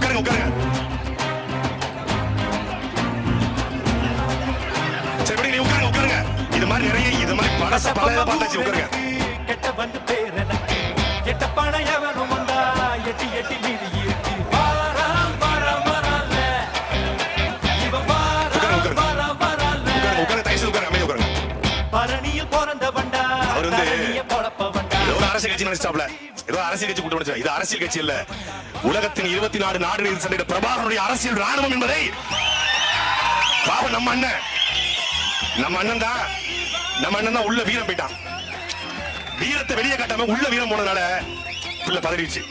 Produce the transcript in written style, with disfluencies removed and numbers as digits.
உட்காருங்க உட்காருங்க. சரி நீ உட்காருங்க உட்காருங்க. இது மாதிரி நிறைய இது மாதிரி பழச பழைய பார்த்தாச்சு. உட்காருங்க. கெட்ட வந்து பேர் எனக்கு கெட்ட பணம் எவனும் வந்தா எட்டி எட்டி மீறி இருக்கு. வாரம் வாரம் வரல இவன் வாரம் வாரம் வரல. உட்காருங்க தைசு உட்காருங்க. அமைதி உட்காருங்க. பரணியில் பிறந்த வண்டா அவர் வந்து தரணிய பொழப்ப வண்டா. ஏதோ அரசியல் கட்சி நினைச்சாப்ல. ஏதோ அரசியல் கட்சி கூட்டு வச்சா. இது அரசியல் கட்சி இல்ல. உலகத்தின் 24 நாடுகளில் சண்டையிட பிரபாகரனுடைய அரசியல் ராணுவம் என்பதை பாவம் நம்ம அண்ணன் தான் உள்ள வீரம் போயிட்டான். வீரத்தை வெளியே காட்டாம உள்ள வீரம் போனதுனால பிள்ளை பதறிடுச்சு.